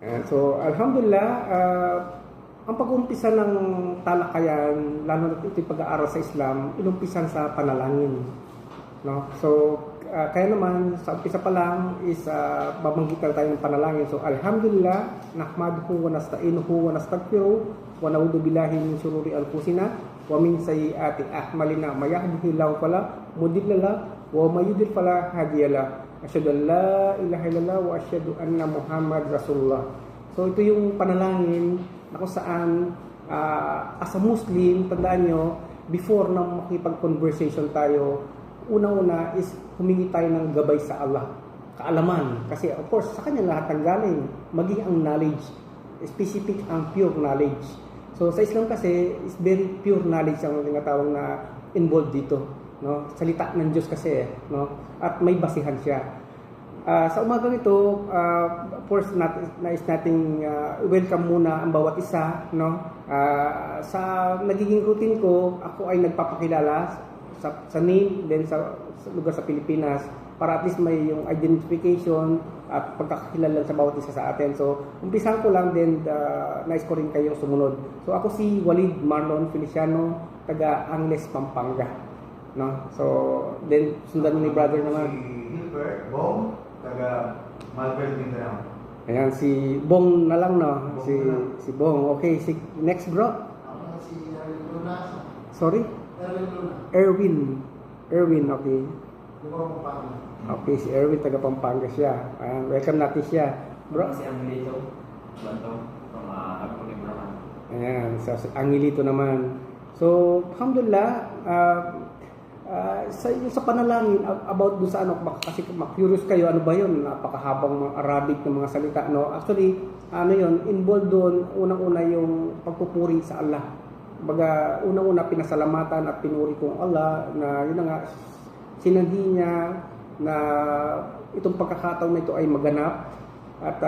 So, alhamdulillah, ang pag-umpisa ng talakayan, lalo na ito'y pag-aaral sa Islam, inumpisan sa panalangin. No? So, kaya naman, sa umpisa pa lang is babanggitan tayo ng panalangin. So, alhamdulillah, nahmaduhu wa nasta'inuhu wa nastaghfiruh wa na'udzu billahi min syururi anfusina wa min sayyiati a'malina may yahdihillahu fala mudilla lahu wa may yudlil fala hadiya lahu. Asyhadu an la ilaha illallah wa asyhadu anna Muhammad Rasulullah. So ito yung panalangin na kung saan as a Muslim, tandaan nyo, before na makipag-conversation tayo, una-una is humingi tayo ng gabay sa Allah. Kaalaman. Kasi of course, sa kanya lahat ng galing. Maging ang knowledge. Specific ang pure knowledge. So sa Islam kasi, is very pure knowledge ang tinatawag na involved dito. No? Salita ng Diyos kasi, no? At may basihan siya. Sa umagang ito, first nais nating welcome muna ang bawat isa, no? Sa nagiging routine ko, ako ay nagpapakilala sa name, then sa lugar sa Pilipinas, para at least may yung identification at pagkakakilala sa bawat isa sa atin. So, umpisan ko lang, then nais ko rin kayong sumunod. So, ako si Walid Marlon Feliciano, taga Angles, Pampanga. No? So, then sundan ni brother naman. Si Hilbert Bong, taga Malvern, Mindanao. Ayan, si Bong na lang, no? Si Bong. Okay, si next bro. Ako si Erwin Luna. Sorry? Erwin Luna. Erwin, okay. Lumang Pampanga. Okay, si Erwin, taga Pampanga siya. Ayan, welcome natin siya. Bro? Si Angelito, Bantong, from Agpong Ibrahan. Ayan, si Angelito naman. So, alhamdulillah, sa panalangin about doon sa ano, kasi curious kayo, ano ba yun? Napakahabang mga Arabic ng mga salita, no? Actually, ano yun, involved doon, unang-una yung pagpupuri sa Allah. Baga, unang-una pinasalamatan at pinuri kong Allah na yun na nga, sinanghi niya na itong pagkakataon na ito ay maganap at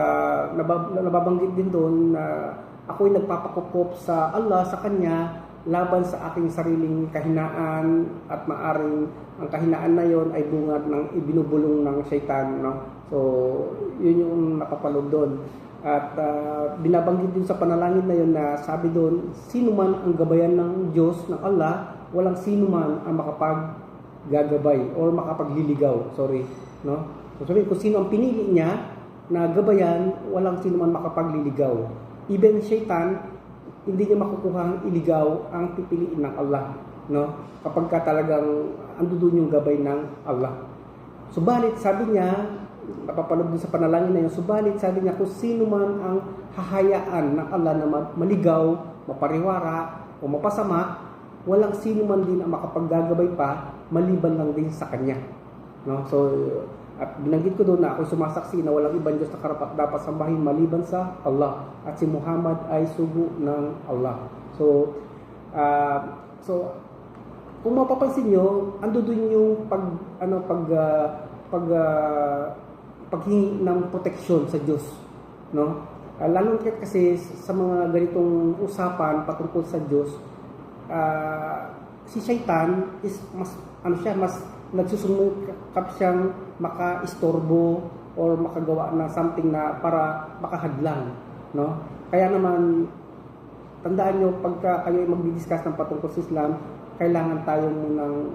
nababanggit din doon na ako'y nagpapakupop sa Allah, sa Kanya, laban sa aking sariling kahinaan at maaring ang kahinaan na yon ay bungad ng ibinubulong ng syaitan, no? So yun yung napapanood doon at binabanggit din sa panalangin na yon na sabi doon, sino man ang gabayan ng Diyos, ng Allah, walang sino man ang makapaggagabay or makapagliligaw, no? So sabi, kung sino ang pinili niya na gabayan, walang sino man makapagliligaw. Even syaitan, hindi niya makukuha ang iligaw ang pipiliin ng Allah, no? Kapag ka talagang ando doon yung gabay ng Allah. Subalit, sabi niya, napapanood din sa panalangin na yun, subalit, sabi niya, kung sino man ang hahayaan ng Allah na maligaw, mapariwara, o mapasama, walang sino man din ang makapaggagabay pa, maliban lang din sa kanya, no? So, at binanggit ko doon na ako'y sumasaksi na walang ibang Diyos na karapat dapat sambahin maliban sa Allah at si Muhammad ay sugo ng Allah. So kung mapapansin nyo, ando doon yung paghingi ng proteksyon sa Diyos, no? Lalo kasi sa mga ganitong usapan patungkol sa Diyos, si Shaitan is mas nagsusumikap siyang maka-istorbo or makagawa ng something na para makahadlang, no? Kaya naman, tandaan nyo, pagka kayo ay magdi-discuss ng patungkol sa Islam, kailangan tayo munang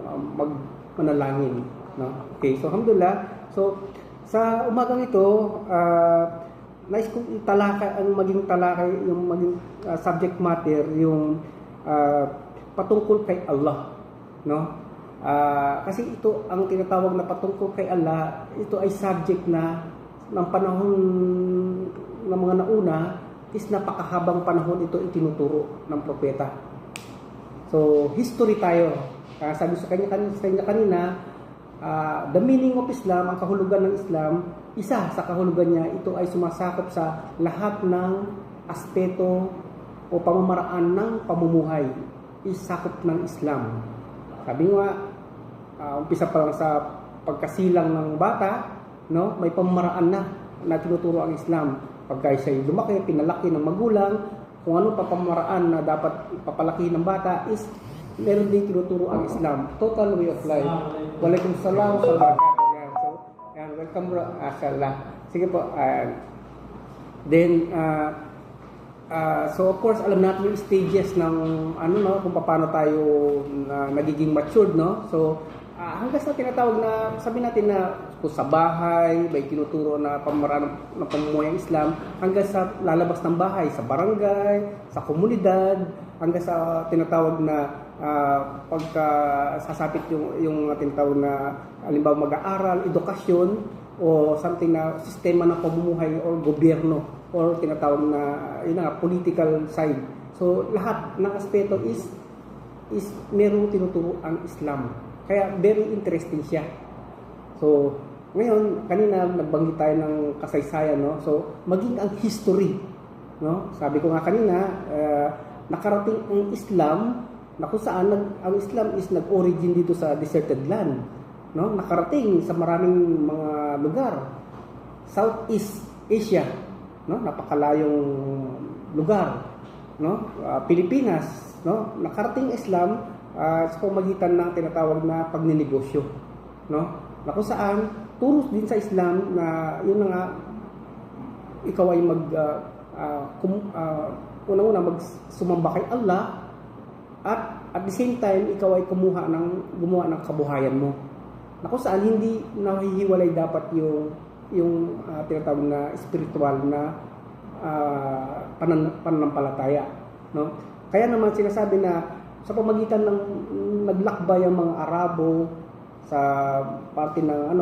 manalangin, no? Okay, so alhamdulillah. So, sa umagang ito, nais kong italakay, ang maging talakay, yung maging subject matter, yung patungkol kay Allah, no? Kasi ito ang tinatawag na patungkol kay Allah, ito ay subject na ng panahon ng mga nauna is napakahabang panahon ito itinuturo ng propeta. So, history tayo. Sabi sa kanya kanina, the meaning of Islam, ang kahulugan ng Islam, isa sa kahulugan niya, ito ay sumasakop sa lahat ng aspeto o pamamaraan ng pamumuhay, isakop ng Islam. Sabi nga, umpisa pa lang sa pagkasilang ng bata, no, may pamamaraan na tinuturo ang Islam. Pagka siya'y lumaki, pinalaki ng magulang, kung ano pa pamamaraan na dapat ipapalaki ng bata is meron din tinuturo ang Islam. Total way of life. Waalaikumsalam warahmatullahi wabarakatuh. So, welcome bro. Ashallah. Sige po. Then so of course alam natin yung stages ng ano no kung paano tayo nagiging matured no. So hanggang sa tinatawag na sabi natin na kung sa bahay may tinuturo na pamaraan ng pamumuhay ng Islam hanggang sa lalabas ng bahay sa barangay, sa komunidad, hanggang sa tinatawag na pagka sasapit yung tinatawag na halimbawa mag-aaral, edukasyon o something na sistema ng pamumuhay or gobyerno or tinatawag na yun nga, political side. So lahat ng aspeto is merong tinuturo ang Islam. Kaya very interesting siya. So ngayon kanina nagbanggit tayo ng kasaysayan no. So maging ang history no. Sabi ko nga kanina nakarating ang Islam na kung saan ang Islam is nag-origin dito sa deserted land no. Nakarating sa maraming mga lugar. Southeast Asia no, napakalayong lugar no, Pilipinas no, nakarating Islam sa pamamagitan ng tinatawag na pagninegosyo no, na kung saan turos din sa Islam na yun na nga ikaw ay unang-una magsumamba kay Allah at the same time ikaw ay gumawa ng kabuhayan mo na kung saan hindi nahihiwalay dapat yung tinatawag na spiritual na pananampalataya no. Kaya naman sinasabi na sa pamagitan ng naglakbay ang mga Arabo sa parte ng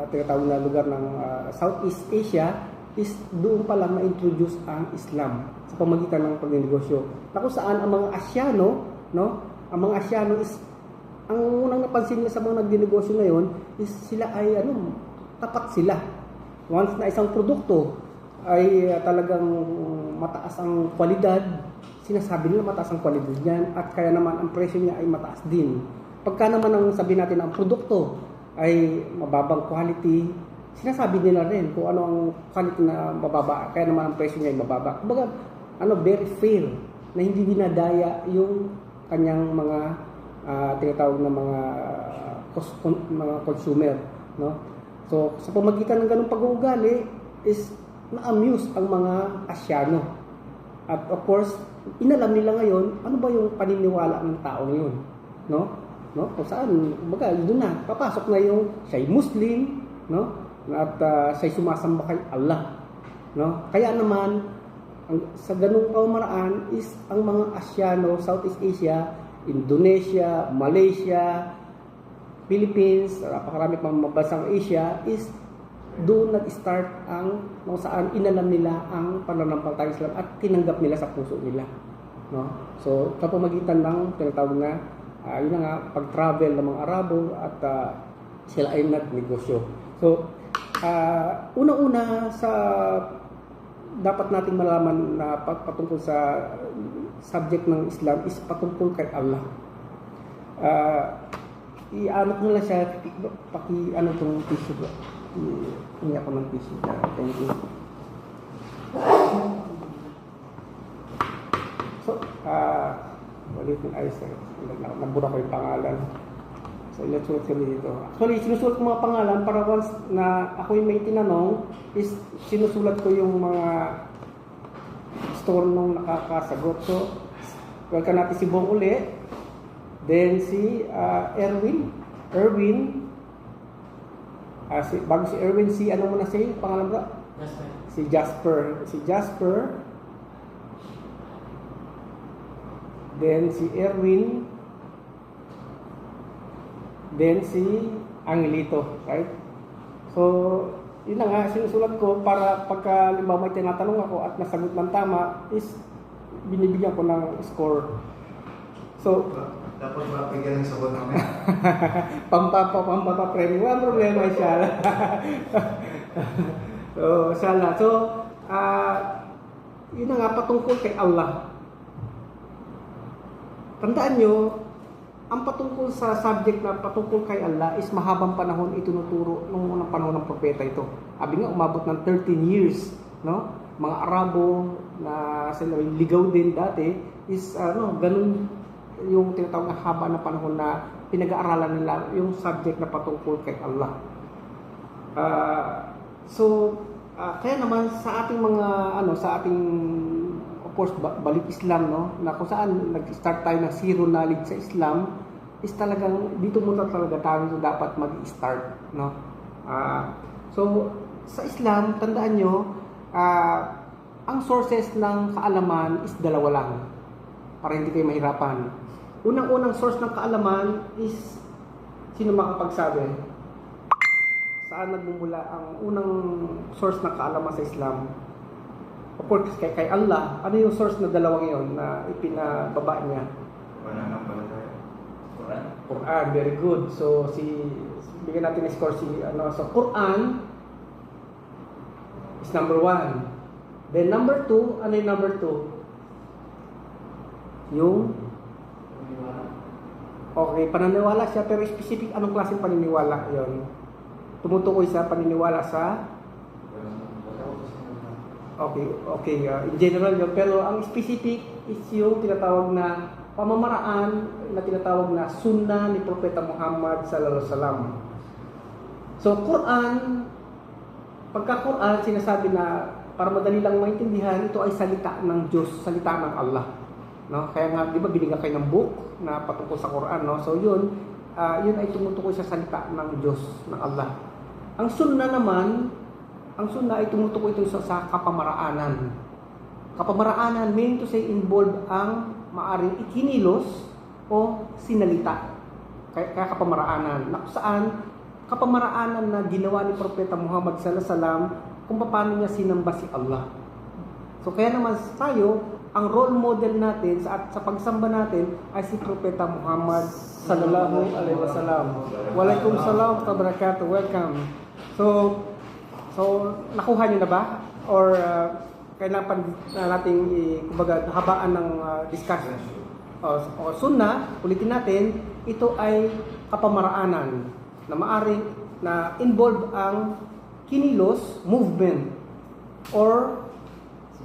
tinatawag na lugar ng Southeast Asia is doon pa lang na-introduce ang Islam sa pamagitan ng pagnegosyo. Na kung saan ang mga Asyano no, ang mga Asyano is ang unang napansin nila sa mga nagdinegosyo ngayon is sila ay tapat sila. Once na isang produkto ay talagang mataas ang kwalidad, sinasabi nila mataas ang kwalidad niyan at kaya naman ang presyo niya ay mataas din. Pagka naman ang sabi natin ang produkto ay mababang quality, sinasabi nila rin kung ano ang quality na mababa, kaya naman ang presyo niya ay mababa. Kumbaga, very fair na hindi dinadaya yung kanyang mga tinatawag na mga consumer, no? So, sa pamagitan ng ganung pag-uugali is na-amuse ang mga Asyano. At of course, inalam nila ngayon ano ba yung paniniwala ng tao ngayon, no? Kung saan, baga, doon na papasok na yung siya'y Muslim, no? At siya'y sumasamba kay Allah, no? Kaya naman sa ganung pamamaraan is ang mga Asyano, Southeast Asia, Indonesia, Malaysia, Philippines, napakarami pang mabansang Asia is doon nag-start ang kung saan inalam nila ang pananampalatayang Islam at tinanggap nila sa puso nila, no? So sa pamagitan ng tinatawag na yun na nga pag-travel ng mga Arabo at sila ay nagnegosyo. So una-una sa dapat nating malaman na patungkol sa subject ng Islam is patungkol kay Allah. I-ano ko na siya, paki-ano itong tissue bro. Hindi ako ng tissue. Thank you. So, ulit yung ayos. Nabura ko yung pangalan. So, ilatsulat kami dito. Actually, sinusulat ko mga pangalan para once na ako yung may tinanong is sinusulat ko yung mga store nung nakakasagot. So, welcome natin si Bong uli. Then si Erwin. Bago si Erwin, si ano muna si pangalan ba? Si Jasper. Then si Erwin. Then si Angelito, right? So, yun na nga, sinusulat ko para pagka limbawa may tinatanong ako at nasagot ng tama is binibigyan ko ng score. So, dapat mapigyan ng sagot namin. Pampapremyo. Walang problema, inshallah. So, inshallah. So, yun na nga, patungkol kay Allah. Tandaan nyo, ang patungkol sa subject na patungkol kay Allah is mahabang panahon itinuturo nung unang panahon ng propeta ito. Sabi nga, umabot ng 13 years. No? Mga Arabo na sila ligaw din dati is ganun yung tinatawag na haba na panahon na pinag-aaralan nila yung subject na patungkol kay Allah. So, kaya naman sa ating mga sa ating of course balik Islam, no, na kung saan nag-start tayo ng zero knowledge sa Islam is talagang dito muna talaga tayo dapat mag-start, no. So sa Islam, tandaan nyo, ang sources ng kaalaman is dalawa lang para hindi kayo mahirapan. Unang-unang source ng kaalaman is sino makapagsabi? Saan nagmumula ang unang source ng kaalaman sa Islam? Of course, kay Allah. Ano yung source na dalawang yon na ipinababa niya? Pananampalataya. Quran. Quran, very good. So, bigyan natin ng score so Quran is number 1. Then number 2, ano yung number 2? Yung okay, paniniwala siya, pero specific anong klaseng paniniwala yon? Tumutukoy sa paniniwala sa okay, in general yun, pero ang specific is yung tinatawag na pamamaraan na tinatawag na sunnah ni Propeta Muhammad sallallahu alaihi wasallam. So Quran, pagka-Quran sinasabi na para madali lang maintindihan, ito ay salita ng Diyos, salita ng Allah, no? Kaya nga 'di ba binigyan kayo ng book na patungkol sa Quran, no? So yun ay tumutukoy sa salita ng Diyos, ng Allah. Ang sunnah naman, ang sunnah ay tumutukoy ito sa kapamaraanan. Kapamaraanan meaning to say involved ang maaring ikinilos o sinalita. Kaya kapamaraanan. Na kung saan kapamaraanan na ginawa ni Propeta Muhammad sallallahu alaihi wasallam kung paano niya sinamba si Allah. So kaya naman tayo, ang role model natin sa pagsamba natin ay si Propeta Muhammad sallallahu alaihi wasallam. Waalaikumsalam wa barakatuh. Welcome. So nakuha niyo na ba? Or kailangan nating kumbaga habaan ng discussion? O sunnah, ulitin natin, ito ay kapamaraanan na maaring na involve ang kinilos, movement, or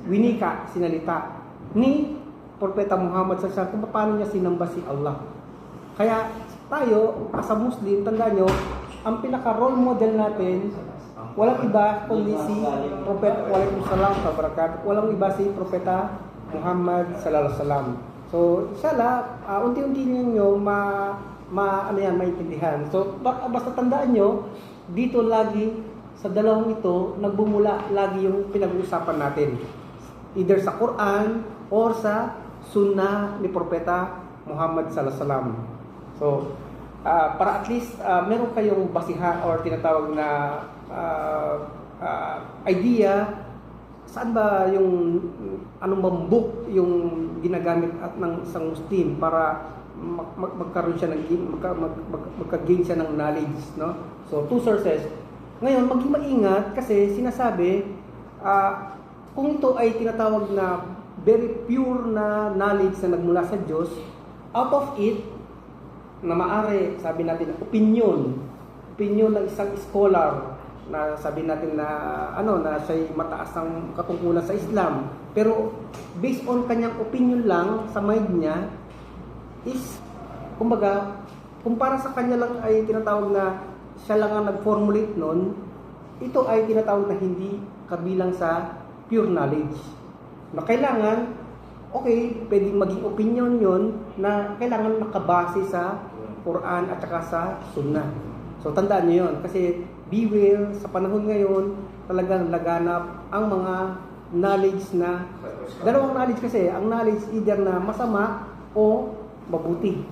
winika, sinalita ni Propeta Muhammad sallallahu alaihi wasallam kung paano niya sinamba si Allah. Kaya tayo, as a Muslim, tandaan nyo, ang pinaka-role model natin, walang iba kundi si Propeta, waalaikumsalam wa barakatuh, walang iba si Propeta Muhammad sallallahu alaihi wasallam. So, inshallah, unti-unti niyo maintindihan. So, basta tandaan nyo, dito lagi, sa dalawang ito, nagbumula lagi yung pinag-uusapan natin. Either sa Quran or sa Sunnah ni Propeta Muhammad sallallahu alaihi wasallam. So, para at least meron kayong basihan or tinatawag na idea saan ba yung anong bambuk yung ginagamit at ng isang Muslim para magkaroon siya ng magka-gain siya ng knowledge, no? So two sources. Ngayon, maging maingat kasi sinasabi kung ito ay tinatawag na very pure na knowledge na nagmula sa Diyos, out of it na maaari, sabi natin, opinion ng isang scholar na sabi natin na na siya'y mataas ang katungkulan sa Islam, pero based on kanyang opinion lang sa mind niya is kumbaga kumpara sa kanya lang ay tinatawag na siya lang ang nag-formulate nun, ito ay tinatawag na hindi kabilang sa pure knowledge na kailangan pwedeng maging opinion yon na kailangan makabase sa Quran at saka sa Sunnah. So tandaan niyo yon kasi beware sa panahon ngayon talagang laganap ang mga knowledge na dalawang knowledge kasi ang knowledge either na masama o mabuti,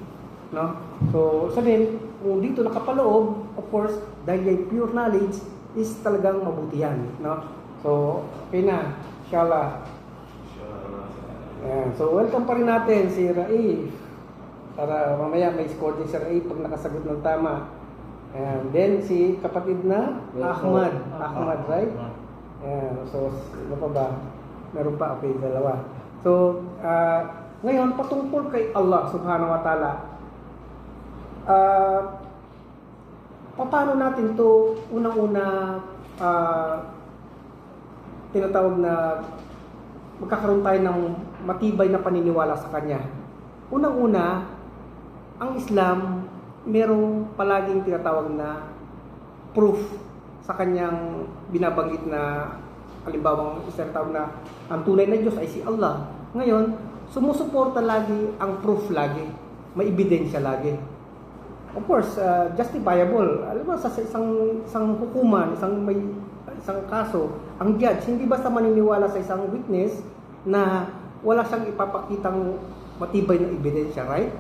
no? So sabihin kung dito nakapaloob, of course dahil yung pure knowledge is talagang mabuti yan, no? So okay na, inshallah. Ayan. So welcome pa rin natin si Raif para mamaya may score din si Raif pag nakasagot ng tama. And then si kapatid na Ahmad, right? Ayan. So ano pa ba? Meron pa, okay, dalawa. So ngayon patungkol kay Allah subhanahu wa ta'ala, paano natin to unang-una tinatawag na magkakaroon tayo ng matibay na paniniwala sa Kanya. Unang-una, ang Islam merong palaging tinatawag na proof sa kanyang binabanggit na Halimbawa, isang tawag na ang tunay na Diyos ay si Allah. Ngayon, sumusuporta lagi ang proof lagi. May ebidensya lagi. Of course, justifiable. Alam mo, sa isang hukuman, isang kaso, ang judge, hindi basta maniniwala sa isang witness na wala siyang ipapakitang matibay na ebidensya, right?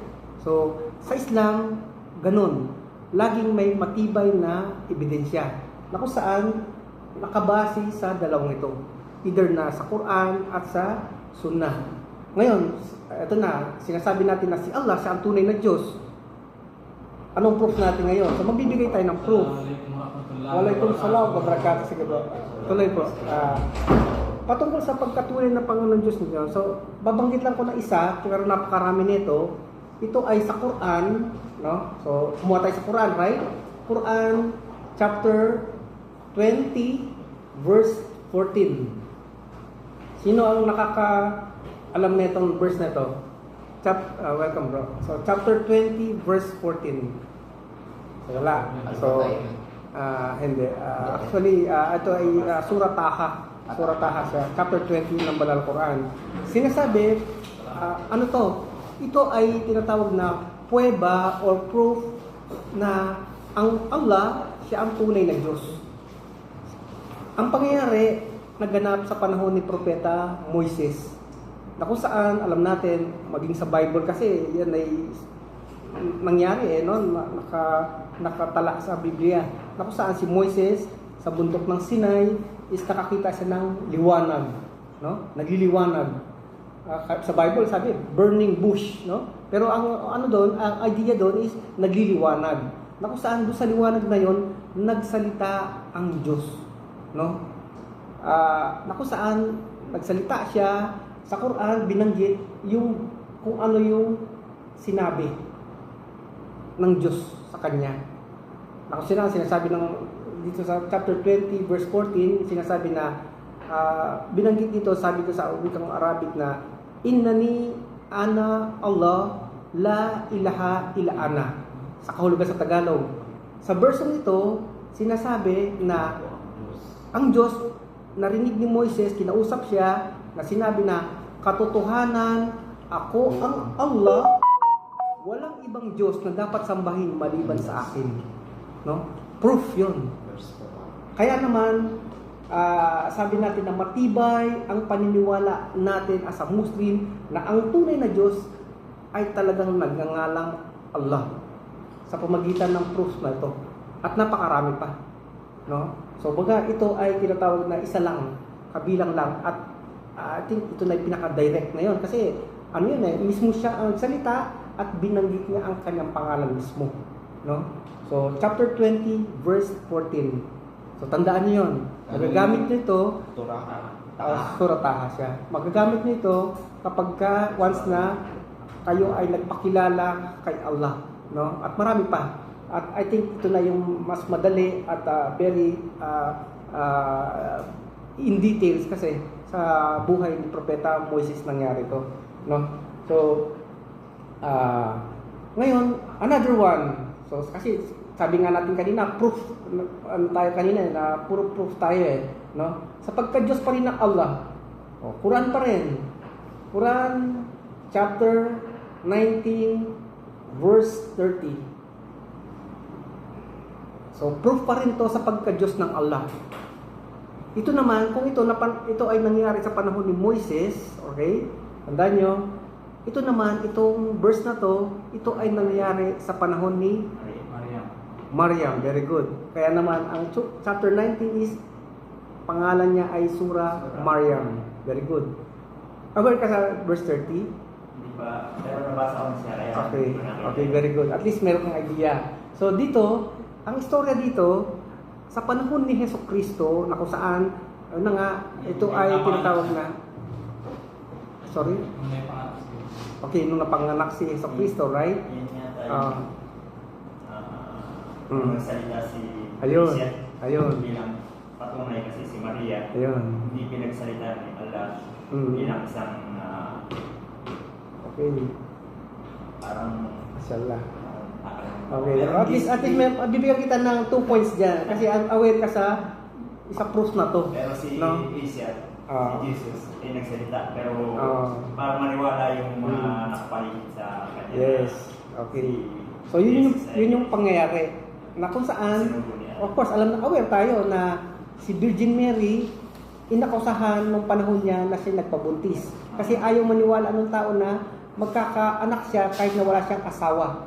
So, sa Islam, ganun. Laging may matibay na ebidensya na kung saan nakabase sa dalawang ito. Either na sa Quran at sa Sunnah. Ngayon, ito na, sinasabi natin na si Allah, siya ang tunay na Diyos. Anong proof natin ngayon? So, magbibigay tayo ng proof. Waalaikumsalam wa barakatuh. Sige bro. Tuloy po. Patungkol sa pagkatunay na Panginoon Diyos ninyo. So, babanggit lang ko na isa, pero napakarami nito. Ito ay sa Quran, no? So, kumuha tayo sa Quran, right? Quran chapter 20 verse 14. Sino ang nakakaalam nitong verse na ito? Welcome bro. So, chapter 20 verse 14. So, wala. So, hindi. Actually, ito ay Surah Taha. Surah Taha siya. Chapter 20 ng Banal Quran. Sinasabi, ano to? Ito ay tinatawag na prueba or proof na ang Allah, siya ang tunay na Diyos. Ang pangyayari, naganap sa panahon ni Propeta Moises. Na kung saan, alam natin, maging sa Bible kasi, yan ay nangyari no? Nakatala sa Biblia. Na kung saan si Moises, sa bundok ng Sinai, is nakakita siya ng liwanag. No? Nagliliwanag. Sa Bible sabi, burning bush, no? Pero ang idea doon is nagliliwanag. Na kung saan doon sa liwanag na yon, nagsalita ang Diyos, no? Na kung saan nagsalita siya sa Quran, binanggit yung kung ano yung sinabi ng Diyos sa kanya. Na kung sinasabi ng dito sa chapter 20 verse 14, sinasabi na binanggit dito, sabi ko sa wikang Arabic na Innani ana Allah la ilaha illa ana. Sa kahulugan sa Tagalog. Sa verse nito, sinasabi na ang Diyos, narinig ni Moises, kinausap siya, na sinabi na, katotohanan, ako ang Allah, walang ibang Diyos na dapat sambahin maliban sa akin. No? Proof yun. Kaya naman, sabi natin na matibay ang paniniwala natin as a Muslim na ang tunay na Diyos ay talagang nagngangalang Allah sa pamagitan ng proofs na ito. At napakarami pa. No? So, baga ito ay tinatawag na isa lang, kabilang lang. At I think ito na yung pinaka-direct na yun. Kasi ano yun mismo siya ang salita at binanggit niya ang kanyang pangalan mismo. No? So, chapter 20, verse 14. So, tandaan niyo yun. Magagamit nyo ito, Surah Taha siya. Magagamit nyo ito kapag once na kayo ay nagpakilala kay Allah. No? At marami pa. At I think ito na yung mas madali at very in details kasi sa buhay ni Propeta Moises nangyari ito. No? So, ngayon, another one. So, kasi sabi nga natin kanina, proof tayo kanina na puro proof tayo no? Sa pagka-Diyos pa rin ng Allah. Quran pa rin. Quran chapter 19 verse 30. So proof pa rin to sa pagka-Diyos ng Allah. Ito naman, kung ito ay nangyari sa panahon ni Moises, okay? Tandaan nyo, ito naman, itong verse na to, ito ay nangyari sa panahon ni Maryam. Very good. Kaya naman, ang chapter 19 is, pangalan niya ay Surah Maryam. Very good. Aware ka sa verse 30? Hindi pa, pero nabasa ko siya. Okay, very good. At least meron kang idea. So dito, ang istorya dito, sa panahon ni Jesucristo, na kung saan, ito ay tinatawag na, sorry? Okay, nung napanganak si Jesucristo, right? Yan niya tayo. Nagsalita si Ayun. bilang patunay kasi si Maria hindi pinagsalita ni Allah bilang isang okay. Parang Mashallah. Okay. At least bibigyan kita ng 2 points dyan. Kasi aware ka sa isa proof na to. Pero si No? Isa, Ah. si Jesus, ay nagsalita. Pero Ah. para maniwala yung mga nakapaligid sa kanya. Yes. Okay. Si So yun Jesus ay yung pangyayari na kung saan, sinugo niya. of course, aware tayo na si Virgin Mary, inakusahan nung panahon niya na siya nagpabuntis. Kasi ayaw maniwala ng tao na magkakaanak siya kahit na wala siyang asawa.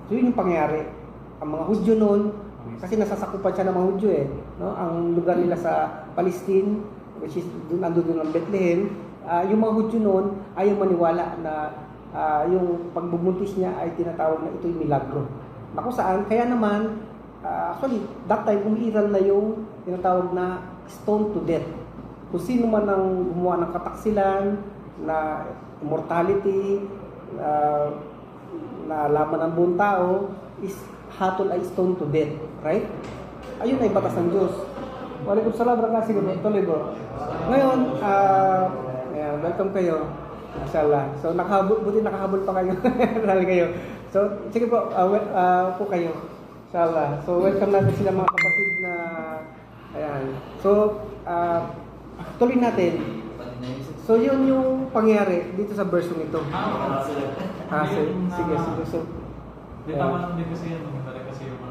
So yun yung pangyayari. Ang mga Hudyo noon, kasi nasasakupan siya ng mga Hudyo no? Ang lugar nila sa Palestine, which is doon ang Bethlehem, yung mga Hudyo noon ayaw maniwala na yung pagbubuntis niya ay tinatawag na ito'y milagro. Na kung saan, kaya naman, actually, that time, umiiral na yung tinatawag na stone to death. Kung sino man ang gumawa ng kataksilan, na immortality, na laman ng buong tao, is hatol ay stone to death. Right? Ayun ay batas ng Diyos. Waalaikumsalam, kasi tuloy bro. Ngayon, ayan, welcome kayo. Mashallah. So, buti nakahabol pa kayo. Dahil kayo. So, sige po, po kayo. Inshallah. So, welcome natin sila mga kapatid na, ayan. So, tuloy natin. So, yun yung pangyari dito sa verse nito. Sige. So, Di tama lang din kasi yan, kasi yung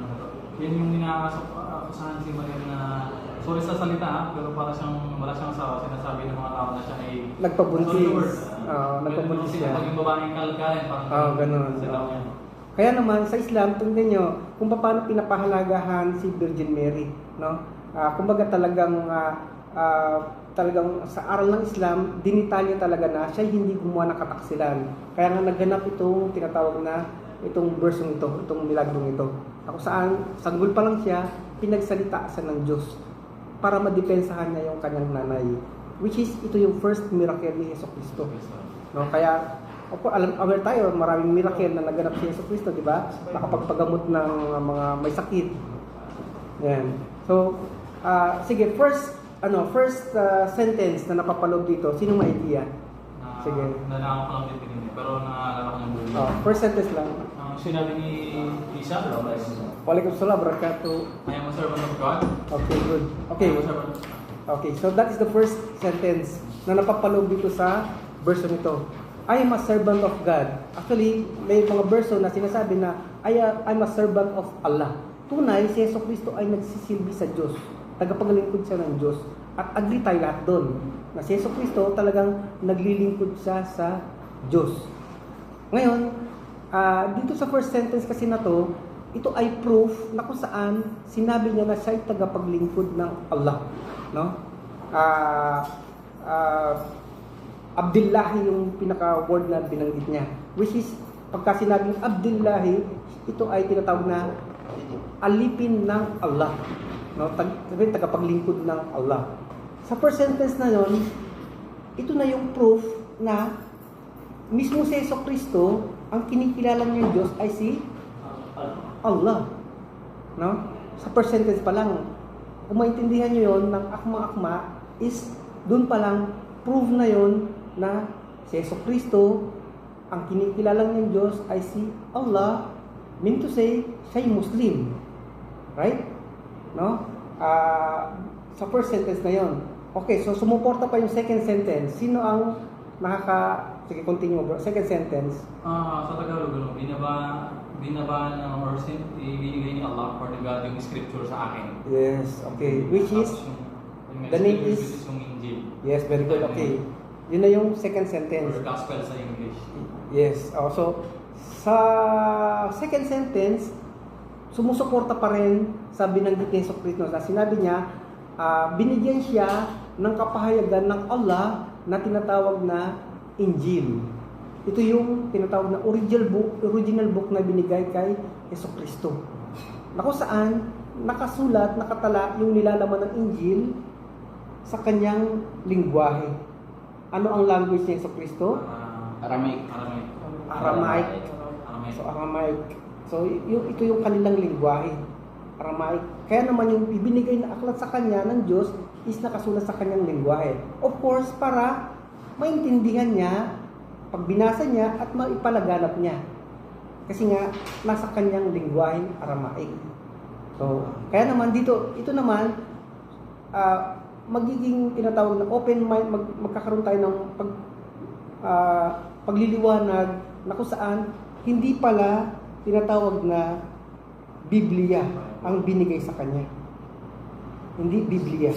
yan yung inaasahan si Maria na sorry sa salita pero para wala siyang asawa, sinasabi ng mga tao na siya ay nagpabuntis. Nagpabuntis siya. Pag yung babaeng kalkalin, parang ganun. Kaya naman sa Islam, tingnan nyo kung paano pinapahalagahan si Virgin Mary, no? Kumbaga talagang sa aral ng Islam, dinitalya talaga na siya hindi gumawa ng kataksilan. Kaya nga nagganap itong tinatawag na itong verse ito, itong milagrong ito. Ako saan, sanggol pa lang siya, pinagsalita sa ng Diyos para madepensahan niya yung kanyang nanay. Which is, ito yung first miracle ni Jesucristo. No? Kaya, aware tayo, maraming miracle na naganap si Jesucristo, di ba? Nakapagpagamot ng mga may sakit. Yan. So, sige, first sentence na napapaloob dito, sinong may idea? Sige. Nalaman ko lang din pero naalala ko ng buhay. First sentence lang. Sinabi ni Isa, Waalaikumsalam wabarakatuh. I am a servant of God. Okay, good. Okay. Okay, so that is the first sentence na napapaloob dito sa verse nito. I am a servant of God. Actually, may mga verse na sinasabi na I'm a servant of Allah. Tunay, si Jesucristo ay nagsisilbi sa Diyos. Tagapaglingkod siya ng Diyos. At agree tayo lahat doon na si Jesucristo talagang naglilingkod siya sa Diyos. Ngayon, dito sa first sentence kasi na to, ito ay proof na kung saan sinabi niya na siya ay tagapaglingkod ng Allah. No? Abdullahi yung pinaka-word na binanggit niya. Which is, pagka sinabing Abdullahi, ito ay tinatawag na alipin ng Allah. No? Tagapaglingkod ng Allah. Sa first sentence na yun, ito na yung proof na mismo si Jesucristo, ang kinikilala niyang Diyos ay si Allah. No? Sa first sentence pa lang, kung maintindihan niyo yun, ng akma-akma, is doon pa lang, proof na yun na si Jesucristo, ang kinikilala niyang Diyos ay si Allah, mean to say, siya ay Muslim. Right? No? Sa first sentence na yun. Okay, so sumuporta pa yung second sentence. Sino ang sige, continue bro. Second sentence. Sa Tagalog, binaba na or ibinigay ni Allah for the God yung scripture sa akin. Yes, okay. Which is, the name is, yung Injil. yes, very good, okay. Yun na yung second sentence. Or gospel sa English. Yes, so, sa second sentence, sumusuporta pa rin sa binanggit ni Jesucristo na sinabi niya, binigyan siya ng kapahayagan ng Allah na tinatawag na Injil. Ito yung tinatawag na original book na binigay kay Jesucristo. Na kung saan nakasulat, nakatala yung nilalaman ng Injil sa kanyang lingwahe. Ano ang language ni Jesucristo? Aramaic. So Aramaic. So ito yung kanilang lingwahe. Aramaic. Kaya naman yung ibinigay na aklat sa kanya ng Diyos is nakasulat sa kanyang lingwahe. Of course, para maintindihan niya, pag binasa niya at maipalaganap niya. Kasi nga, nasa kanyang lingwaheng Aramaic. So, kaya naman dito, ito naman, magiging tinatawag na open mind, magkakaroon tayo ng pagliliwanag na kung saan hindi pala tinatawag na Biblia ang binigay sa kanya. Hindi Biblia.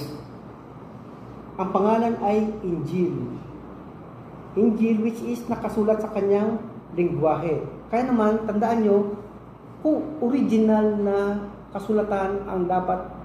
Ang pangalan ay Injil. Injil which is nakasulat sa kanyang lingwahe. Kaya naman, tandaan nyo, kung original na kasulatan ang dapat